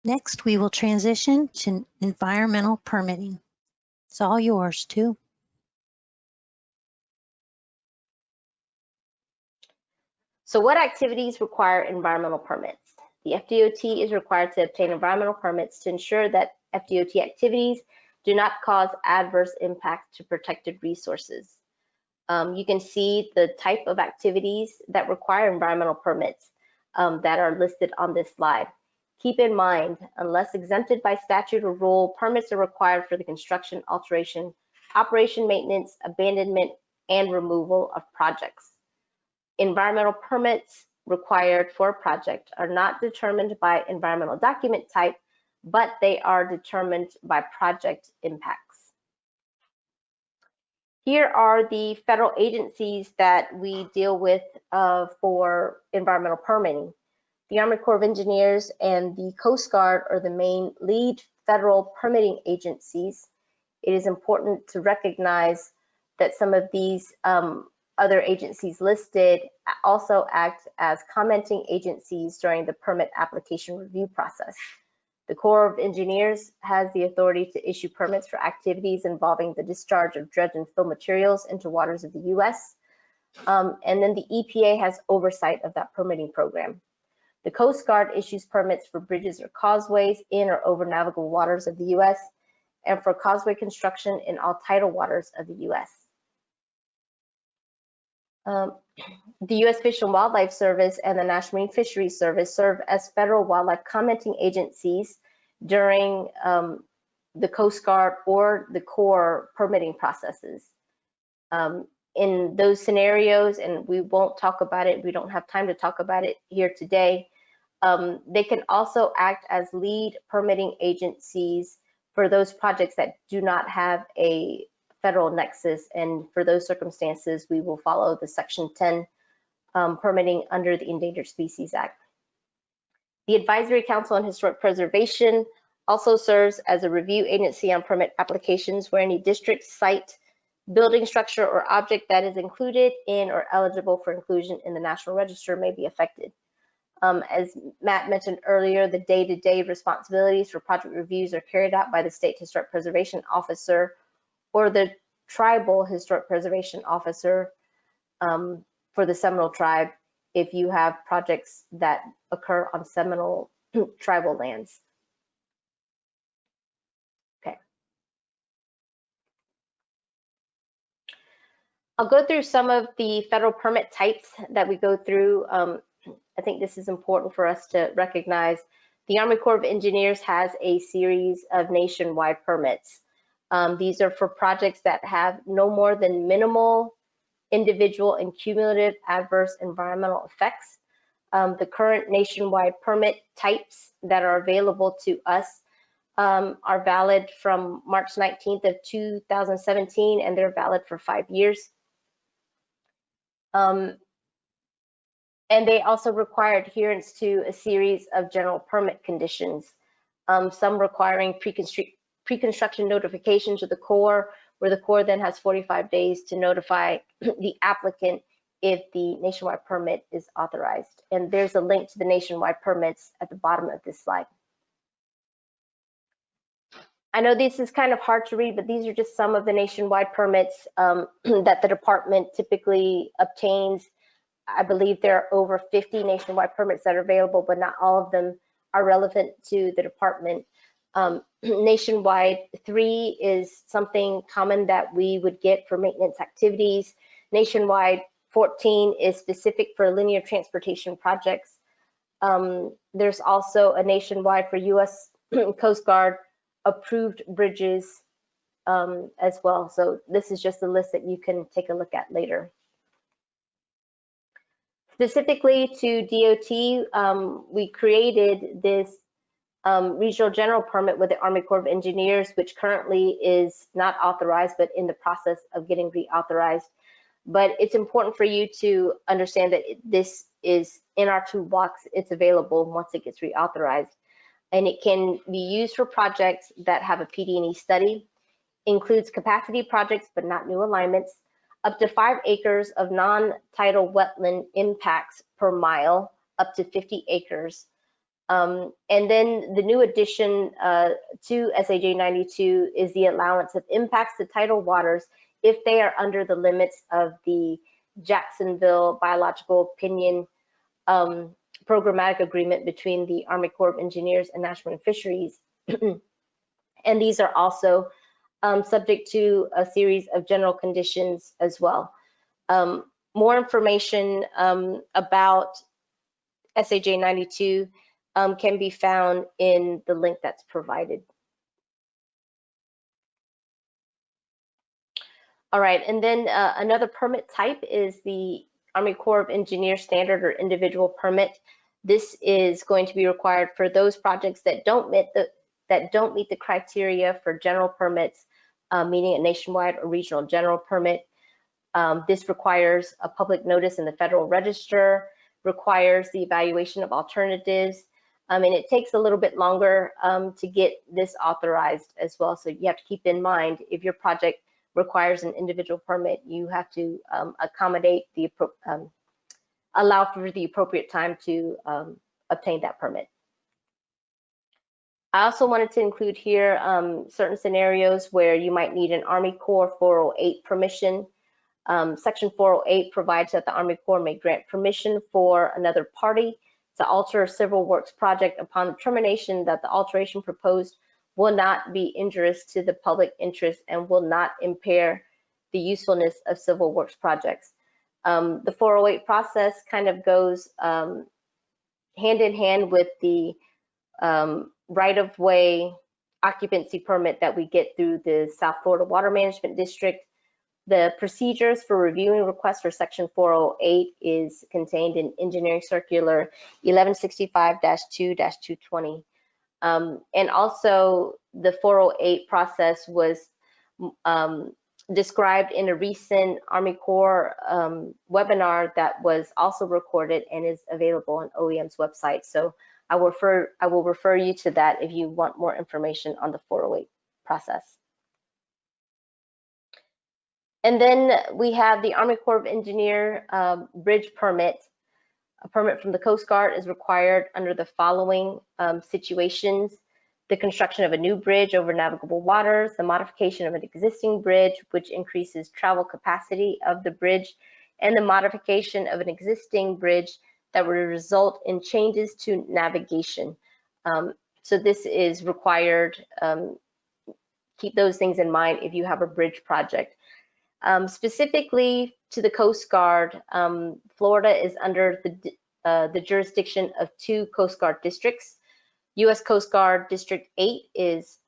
Next, we will transition to environmental permitting. It's all yours, too. So what activities require environmental permits? The FDOT is required to obtain environmental permits to ensure that FDOT activities do not cause adverse impact to protected resources. You can see the type of activities that require environmental permits that are listed on this slide. Keep in mind, unless exempted by statute or rule, permits are required for the construction, alteration, operation, maintenance, abandonment, and removal of projects. Environmental permits required for a project are not determined by environmental document type, but they are determined by project impacts. Here are the federal agencies that we deal with for environmental permitting. The Army Corps of Engineers and the Coast Guard are the main lead federal permitting agencies. It is important to recognize that some of these other agencies listed also act as commenting agencies during the permit application review process. The Corps of Engineers has the authority to issue permits for activities involving the discharge of dredge and fill materials into waters of the U.S. And then the EPA has oversight of that permitting program. The Coast Guard issues permits for bridges or causeways in or over navigable waters of the U.S. and for causeway construction in all tidal waters of the U.S. The U.S. Fish and Wildlife Service and the National Marine Fisheries Service serve as federal wildlife commenting agencies during the Coast Guard or the Corps permitting processes. In those scenarios, and we won't talk about it, we don't have time to talk about it here today, they can also act as lead permitting agencies for those projects that do not have a federal nexus, and for those circumstances, we will follow the Section 10 permitting under the Endangered Species Act. The Advisory Council on Historic Preservation also serves as a review agency on permit applications where any district, site, building structure, or object that is included in or eligible for inclusion in the National Register may be affected. As Matt mentioned earlier, the day-to-day responsibilities for project reviews are carried out by the State Historic Preservation Officer or the Tribal Historic Preservation Officer for the Seminole Tribe if you have projects that occur on Seminole tribal lands. Okay. I'll go through some of the federal permit types that we go through. I think this is important for us to recognize. The Army Corps of Engineers has a series of nationwide permits. These are for projects that have no more than minimal individual and cumulative adverse environmental effects. The current nationwide permit types that are available to us are valid from March 19th of 2017, and they're valid for 5 years. And they also require adherence to a series of general permit conditions, some requiring pre-construction notification to the Corps, where the Corps then has 45 days to notify the applicant if the nationwide permit is authorized. And there's a link to the nationwide permits at the bottom of this slide. I know this is kind of hard to read, but these are just some of the nationwide permits that the department typically obtains. I believe there are over 50 nationwide permits that are available, but not all of them are relevant to the department. Nationwide 3 is something common that we would get for maintenance activities. Nationwide 14 is specific for linear transportation projects. There's also a nationwide for U.S. Coast Guard approved bridges as well. So this is just a list that you can take a look at later. Specifically to DOT, we created this regional general permit with the Army Corps of Engineers, which currently is not authorized, but in the process of getting reauthorized. But it's important for you to understand that this is in our toolbox. It's available once it gets reauthorized. And it can be used for projects that have a PD&E study, includes capacity projects, but not new alignments, up to 5 acres of non-tidal wetland impacts per mile, up to 50 acres, And then the new addition to SAJ 92 is the allowance of impacts to tidal waters if they are under the limits of the Jacksonville Biological Opinion programmatic agreement between the Army Corps of Engineers and National Marine Fisheries. And these are also subject to a series of general conditions as well. More information about SAJ 92 can be found in the link that's provided. All right, and then another permit type is the Army Corps of Engineers standard or individual permit. This is going to be required for those projects that don't meet the criteria for general permits, meaning a nationwide or regional general permit. This requires a public notice in the Federal Register, requires the evaluation of alternatives, and it takes a little bit longer to get this authorized as well. So you have to keep in mind, if your project requires an individual permit, you have to accommodate the allow for the appropriate time to obtain that permit. I also wanted to include here certain scenarios where you might need an Army Corps 408 permission. Section 408 provides that the Army Corps may grant permission for another party to alter a civil works project upon determination that the alteration proposed will not be injurious to the public interest and will not impair the usefulness of civil works projects. The 408 process kind of goes hand in hand with the right-of-way occupancy permit that we get through the South Florida Water Management District. The procedures for reviewing requests for Section 408 is contained in Engineering Circular 1165-2-220. And also the 408 process was described in a recent Army Corps webinar that was also recorded and is available on OEM's website. So I will refer you to that if you want more information on the 408 process. And then we have the Army Corps of Engineer bridge permit. A permit from the Coast Guard is required under the following situations: the construction of a new bridge over navigable waters, the modification of an existing bridge, which increases travel capacity of the bridge, and the modification of an existing bridge that would result in changes to navigation. So this is required. Keep those things in mind if you have a bridge project. Specifically to the Coast Guard, Florida is under the jurisdiction of 2 Coast Guard districts. U.S. Coast Guard District 8 is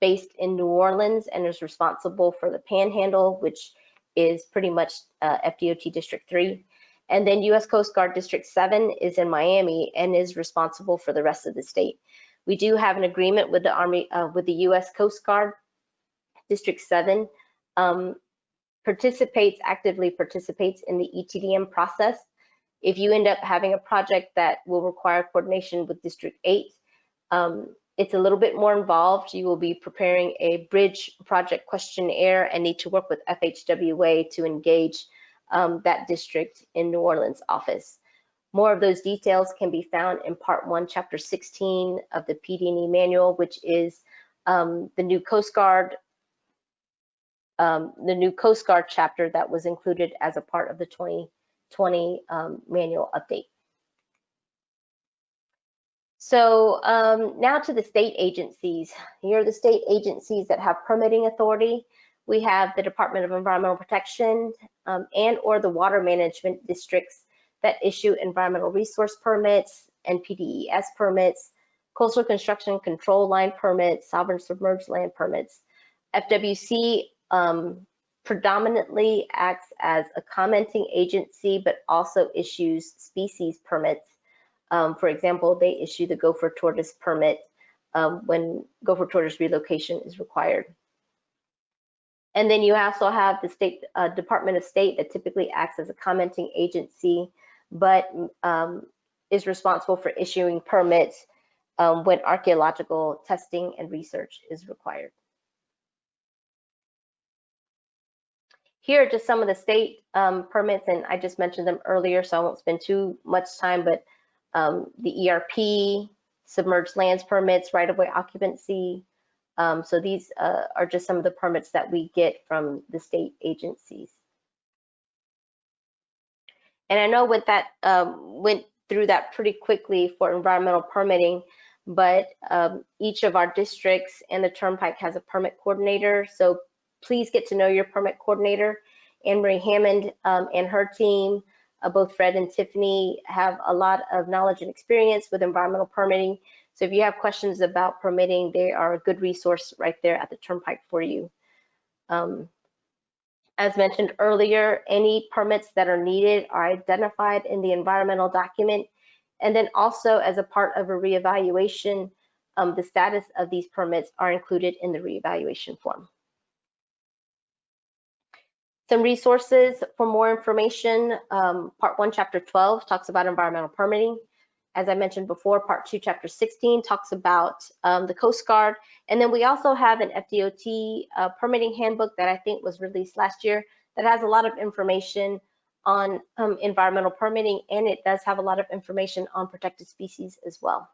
based in New Orleans and is responsible for the Panhandle, which is pretty much FDOT District 3. And then U.S. Coast Guard District 7 is in Miami and is responsible for the rest of the state. We do have an agreement with the Army, with the U.S. Coast Guard. District 7 actively participates in the ETDM process. If you end up having a project that will require coordination with District 8, it's a little bit more involved. You will be preparing a bridge project questionnaire and need to work with FHWA to engage that district in New Orleans office. More of those details can be found in Part 1, Chapter 16 of the PD&E Manual, which is the new Coast Guard chapter that was included as a part of the 2020 manual update. So now to the state agencies. Here are the state agencies that have permitting authority. We have the Department of Environmental Protection and or the water management districts that issue environmental resource permits and PDES permits, coastal construction control line permits, sovereign submerged land permits. FWC predominantly acts as a commenting agency, but also issues species permits. For example, they issue the gopher tortoise permit when gopher tortoise relocation is required. And then you also have the state Department of State that typically acts as a commenting agency, but is responsible for issuing permits when archaeological testing and research is required. Here are just some of the state permits, and I just mentioned them earlier, so I won't spend too much time, but the ERP, submerged lands permits, right-of-way occupancy. So these are just some of the permits that we get from the state agencies. And I know with that, went through that pretty quickly for environmental permitting, but each of our districts and the Turnpike has a permit coordinator. So please get to know your permit coordinator. Anne-Marie Hammond and her team, both Fred and Tiffany, have a lot of knowledge and experience with environmental permitting. So if you have questions about permitting, they are a good resource right there at the Turnpike for you. As mentioned earlier, any permits that are needed are identified in the environmental document. And then also as a part of a reevaluation, the status of these permits are included in the reevaluation form. Some resources for more information. Part 1, Chapter 12 talks about environmental permitting. As I mentioned before, Part 2, Chapter 16 talks about the Coast Guard. And then we also have an FDOT permitting handbook that I think was released last year that has a lot of information on environmental permitting, and it does have a lot of information on protected species as well.